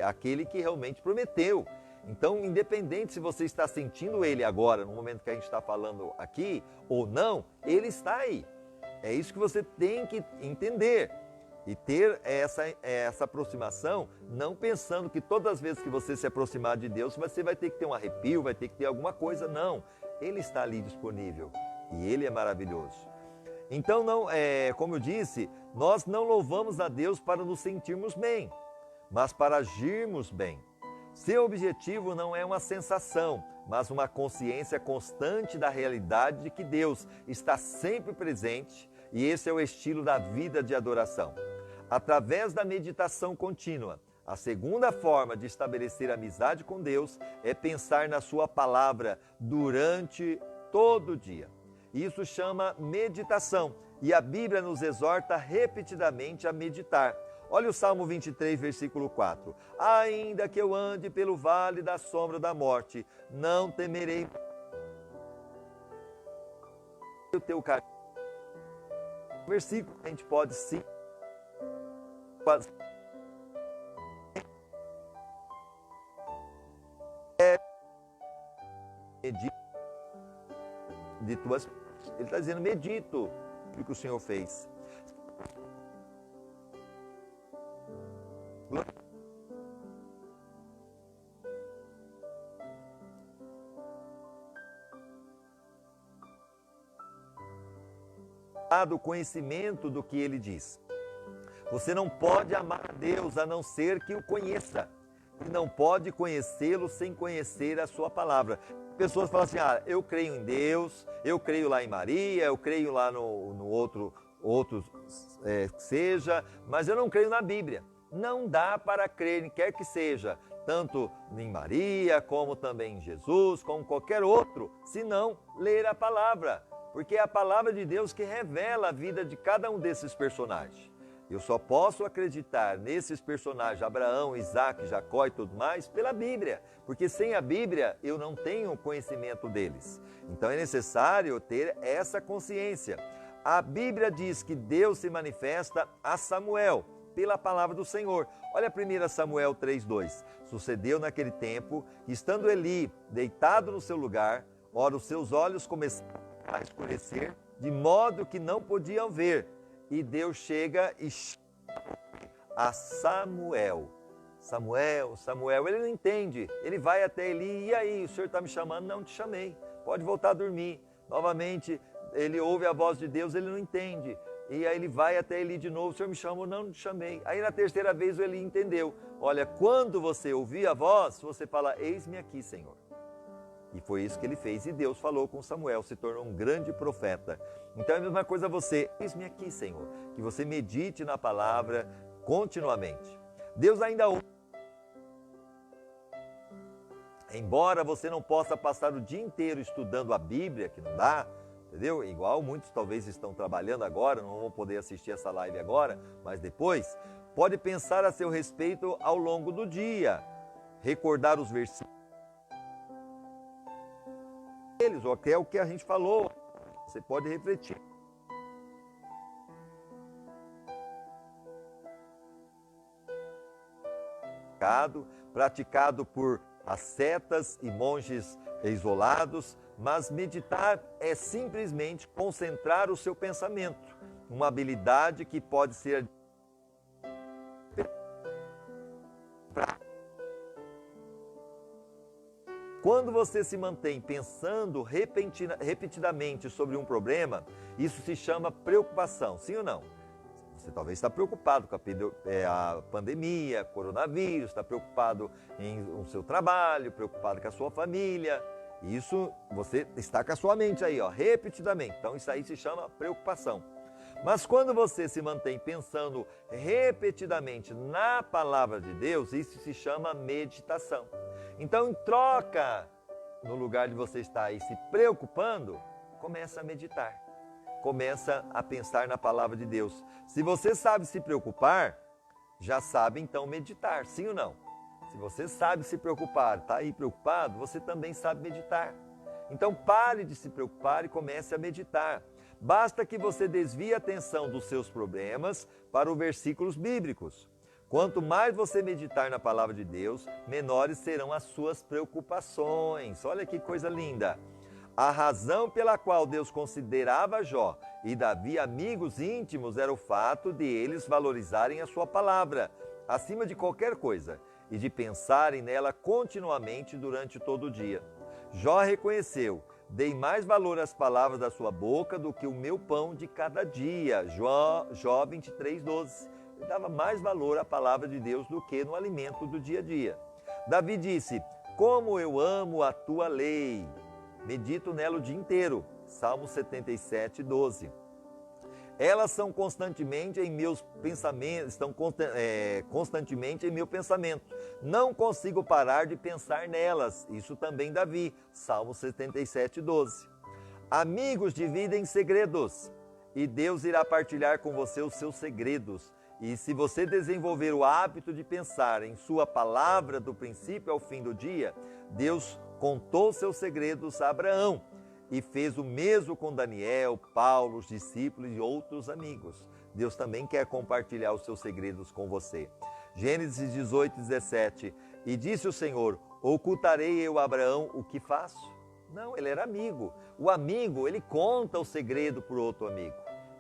aquele que realmente prometeu. Então, independente se você está sentindo ele agora, no momento que a gente está falando aqui, ou não, ele está aí. É isso que você tem que entender e ter essa aproximação, não pensando que todas as vezes que você se aproximar de Deus, você vai ter que ter um arrepio, vai ter que ter alguma coisa. Não, Ele está ali disponível e Ele é maravilhoso. Então, como eu disse, nós não louvamos a Deus para nos sentirmos bem, mas para agirmos bem. Seu objetivo não é uma sensação, mas uma consciência constante da realidade de que Deus está sempre presente e esse é o estilo da vida de adoração. Através da meditação contínua, a segunda forma de estabelecer amizade com Deus é pensar na sua palavra durante todo o dia. Isso chama meditação e a Bíblia nos exorta repetidamente a meditar. Olha o Salmo 23, versículo 4. Ainda que eu ande pelo vale da sombra da morte, não temerei o teu caminho. Versículo que a gente pode sim de tuas. Ele está dizendo, medito o que o Senhor fez. Do conhecimento do que ele diz. Você não pode amar a Deus a não ser que o conheça. E não pode conhecê-lo sem conhecer a sua palavra. Pessoas falam assim, eu creio em Deus, eu creio lá em Maria, eu creio lá no outro seja, mas eu não creio na Bíblia. Não dá para crer em quer que seja, tanto em Maria, como também em Jesus, como qualquer outro, se não ler a palavra. Porque é a palavra de Deus que revela a vida de cada um desses personagens. Eu só posso acreditar nesses personagens, Abraão, Isaac, Jacó e tudo mais, pela Bíblia. Porque sem a Bíblia eu não tenho conhecimento deles. Então é necessário ter essa consciência. A Bíblia diz que Deus se manifesta a Samuel pela palavra do Senhor. Olha 1 Samuel 3,2. Sucedeu naquele tempo, estando Eli deitado no seu lugar, ora os seus olhos começaram a escurecer, de modo que não podiam ver. E Deus chega e chama a Samuel. Samuel, ele não entende. Ele vai até Eli, e aí, o senhor está me chamando? Não te chamei, pode voltar a dormir. Novamente, ele ouve a voz de Deus, ele não entende. E aí ele vai até Eli de novo, o senhor me chamou? Não te chamei. Aí na terceira vez Eli entendeu. Olha, quando você ouvir a voz, você fala, eis-me aqui, Senhor. E foi isso que ele fez. E Deus falou com Samuel, se tornou um grande profeta. Então é a mesma coisa você, eis-me aqui, Senhor. Que você medite na palavra continuamente. Deus ainda ouve. Embora você não possa passar o dia inteiro estudando a Bíblia, que não dá, entendeu? Igual muitos talvez estão trabalhando agora, não vão poder assistir essa live agora, mas depois, pode pensar a seu respeito ao longo do dia. Recordar os versículos. Ou até o que a gente falou, você pode refletir. Praticado por ascetas e monges isolados, mas meditar é simplesmente concentrar o seu pensamento, uma habilidade que pode ser Quando você se mantém pensando repetidamente sobre um problema, isso se chama preocupação, sim ou não? Você talvez está preocupado com a pandemia, coronavírus, está preocupado com o seu trabalho, preocupado com a sua família. Isso você está com a sua mente aí, repetidamente. Então isso aí se chama preocupação. Mas quando você se mantém pensando repetidamente na palavra de Deus, isso se chama meditação. Então, em troca, no lugar de você estar aí se preocupando, Começa a meditar. Começa a pensar na palavra de Deus. Se você sabe se preocupar, já sabe então meditar, sim ou não? Se você sabe se preocupar, está aí preocupado, você também sabe meditar. Então pare de se preocupar e comece a meditar. Basta que você desvie a atenção dos seus problemas para os versículos bíblicos. Quanto mais você meditar na palavra de Deus, menores serão as suas preocupações. Olha que coisa linda! A razão pela qual Deus considerava Jó e Davi amigos íntimos era o fato de eles valorizarem a sua palavra, acima de qualquer coisa, e de pensarem nela continuamente durante todo o dia. Jó reconheceu: dei mais valor às palavras da sua boca do que o meu pão de cada dia. Jó 23:12. Ele dava mais valor à palavra de Deus do que no alimento do dia a dia. Davi disse: como eu amo a tua lei, medito nela o dia inteiro. Salmo 77:12. Elas são constantemente em meus pensamentos, estão constantemente em meu pensamento. Não consigo parar de pensar nelas. Isso também Davi, Salmo 77:12. Amigos dividem segredos e Deus irá partilhar com você os seus segredos. E se você desenvolver o hábito de pensar em sua palavra do princípio ao fim do dia, Deus contou seus segredos a Abraão e fez o mesmo com Daniel, Paulo, os discípulos e outros amigos. Deus também quer compartilhar os seus segredos com você. Gênesis 18:17. E disse o Senhor: ocultarei eu a Abraão o que faço? Não, ele era amigo. O amigo, ele conta o segredo para o outro amigo.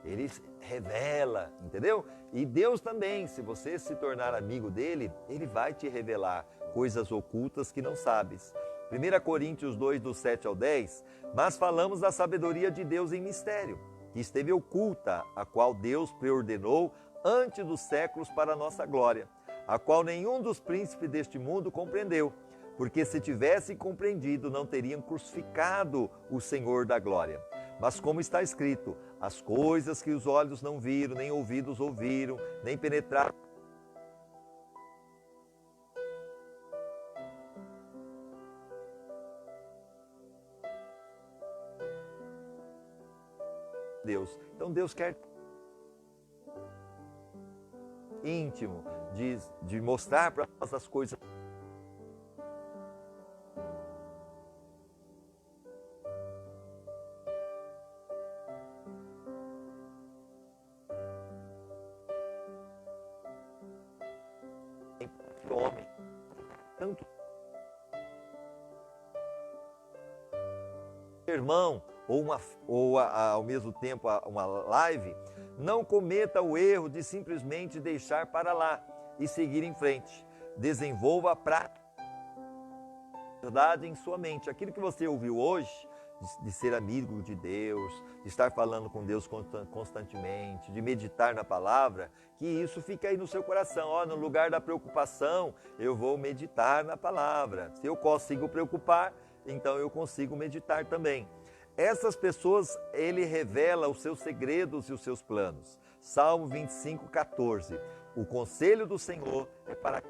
Ele revela, entendeu? E Deus também, se você se tornar amigo dele, ele vai te revelar coisas ocultas que não sabes. 1 Coríntios 2, do 7 ao 10, mas falamos da sabedoria de Deus em mistério, que esteve oculta, a qual Deus preordenou antes dos séculos para a nossa glória, a qual nenhum dos príncipes deste mundo compreendeu, porque se tivessem compreendido, não teriam crucificado o Senhor da glória. Mas como está escrito, as coisas que os olhos não viram, nem ouvidos ouviram, nem penetraram Deus. Então Deus quer íntimo, de mostrar para nós as coisas. Homem, tanto irmão ou ao mesmo tempo uma live, não cometa o erro de simplesmente deixar para lá e seguir em frente. Desenvolva a prática verdade em sua mente. Aquilo que você ouviu hoje, de ser amigo de Deus, de estar falando com Deus constantemente, de meditar na palavra, que isso fique aí no seu coração. No lugar da preocupação, eu vou meditar na palavra. Se eu consigo preocupar, então eu consigo meditar também. Essas pessoas, ele revela os seus segredos e os seus planos. Salmo 25:14. O conselho do Senhor é para que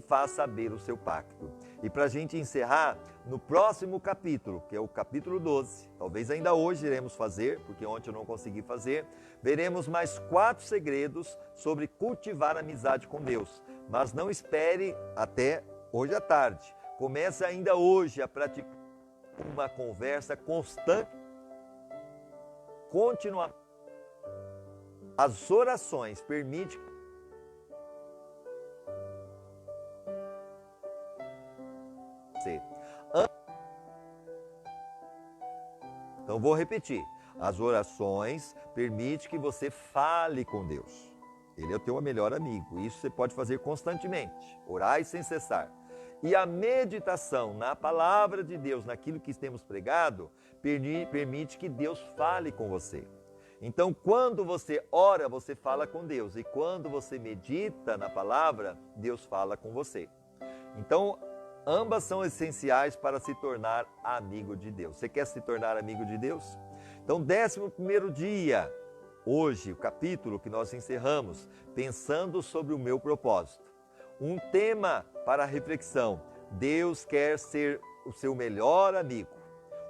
faz saber o seu pacto. E para a gente encerrar, no próximo capítulo, que é o capítulo 12, talvez ainda hoje iremos fazer, porque ontem eu não consegui fazer, veremos mais 4 segredos sobre cultivar amizade com Deus. Mas não espere até hoje à tarde. Comece ainda hoje a praticar uma conversa constante, continuar. As orações permitem. Então vou repetir. As orações permitem que você fale com Deus. Ele é o teu melhor amigo. Isso você pode fazer constantemente. Orai sem cessar. E a meditação na palavra de Deus, naquilo que temos pregado, permite que Deus fale com você. Então, quando você ora, você fala com Deus. E quando você medita na palavra, Deus fala com você. Então, ambas são essenciais para se tornar amigo de Deus. Você quer se tornar amigo de Deus? Então, 11º dia, hoje, o capítulo que nós encerramos, pensando sobre o meu propósito. Um tema para reflexão: Deus quer ser o seu melhor amigo.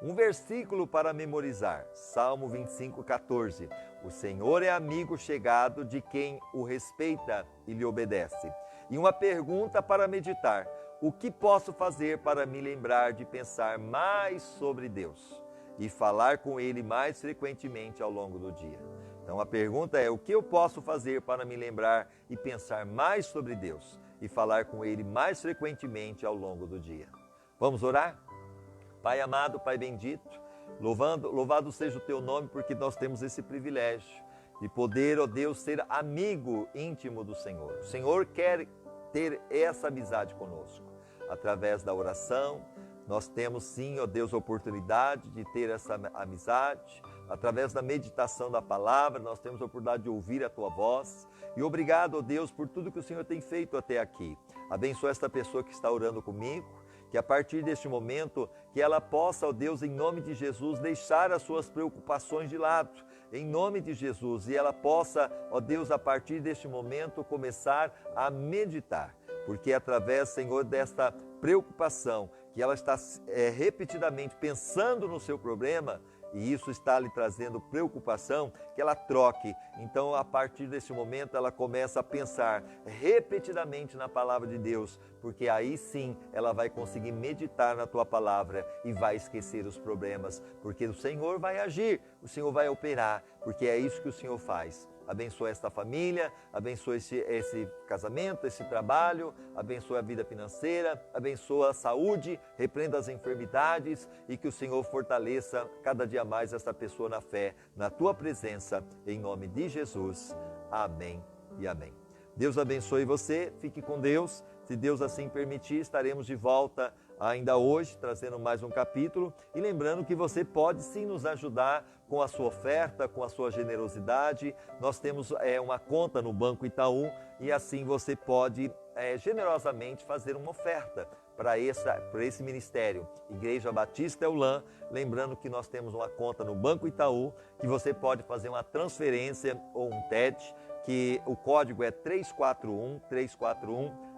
Um versículo para memorizar, Salmo 25:14. O Senhor é amigo chegado de quem o respeita e lhe obedece. E uma pergunta para meditar: o que posso fazer para me lembrar de pensar mais sobre Deus e falar com Ele mais frequentemente ao longo do dia? Então a pergunta é: o que eu posso fazer para me lembrar e pensar mais sobre Deus e falar com Ele mais frequentemente ao longo do dia? Vamos orar? Pai amado, Pai bendito, louvado seja o Teu nome, porque nós temos esse privilégio de poder, ó Deus, ser amigo íntimo do Senhor. O Senhor quer ter essa amizade conosco. Através da oração, nós temos sim, ó Deus, a oportunidade de ter essa amizade. Através da meditação da palavra, nós temos a oportunidade de ouvir a Tua voz. E obrigado, ó Deus, por tudo que o Senhor tem feito até aqui. Abençoa esta pessoa que está orando comigo, que a partir deste momento, que ela possa, ó Deus, em nome de Jesus, deixar as suas preocupações de lado, em nome de Jesus, e ela possa, ó Deus, a partir deste momento, começar a meditar, porque através, Senhor, desta preocupação, que ela está repetidamente pensando no seu problema, e isso está lhe trazendo preocupação, que ela troque. Então, a partir desse momento, ela começa a pensar repetidamente na palavra de Deus, porque aí sim ela vai conseguir meditar na Tua palavra e vai esquecer os problemas, porque o Senhor vai agir, o Senhor vai operar, porque é isso que o Senhor faz. Abençoa esta família, abençoa esse casamento, esse trabalho, abençoa a vida financeira, abençoa a saúde, repreenda as enfermidades e que o Senhor fortaleça cada dia mais esta pessoa na fé, na Tua presença, em nome de Jesus. Amém e amém. Deus abençoe você, fique com Deus. Se Deus assim permitir, estaremos de volta ainda hoje, trazendo mais um capítulo. E lembrando que você pode sim nos ajudar com a sua oferta, com a sua generosidade. Nós temos uma conta no Banco Itaú e assim você pode generosamente fazer uma oferta para esse ministério, Igreja Batista Eulã. Lembrando que nós temos uma conta no Banco Itaú, que você pode fazer uma transferência ou um TED, que o código é 341,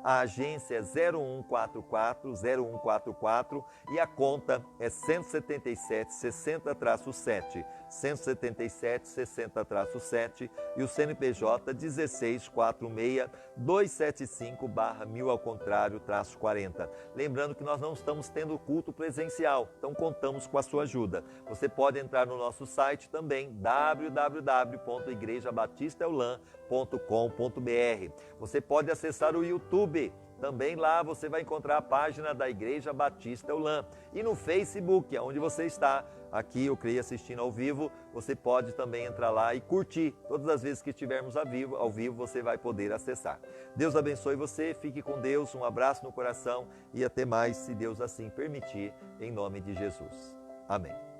a agência é 0144 e a conta é 17760-7, 17760-7 e o CNPJ 1646-275/1000 ao contrário, -40. Lembrando que nós não estamos tendo culto presencial, então contamos com a sua ajuda. Você pode entrar no nosso site também, www.igrejabatistaeulã.com.br. Você pode acessar o YouTube. Também lá você vai encontrar a página da Igreja Batista Eulã. E no Facebook, onde você está, aqui eu creio assistindo ao vivo, você pode também entrar lá e curtir. Todas as vezes que estivermos ao vivo você vai poder acessar. Deus abençoe você, fique com Deus, um abraço no coração e até mais, se Deus assim permitir, em nome de Jesus. Amém.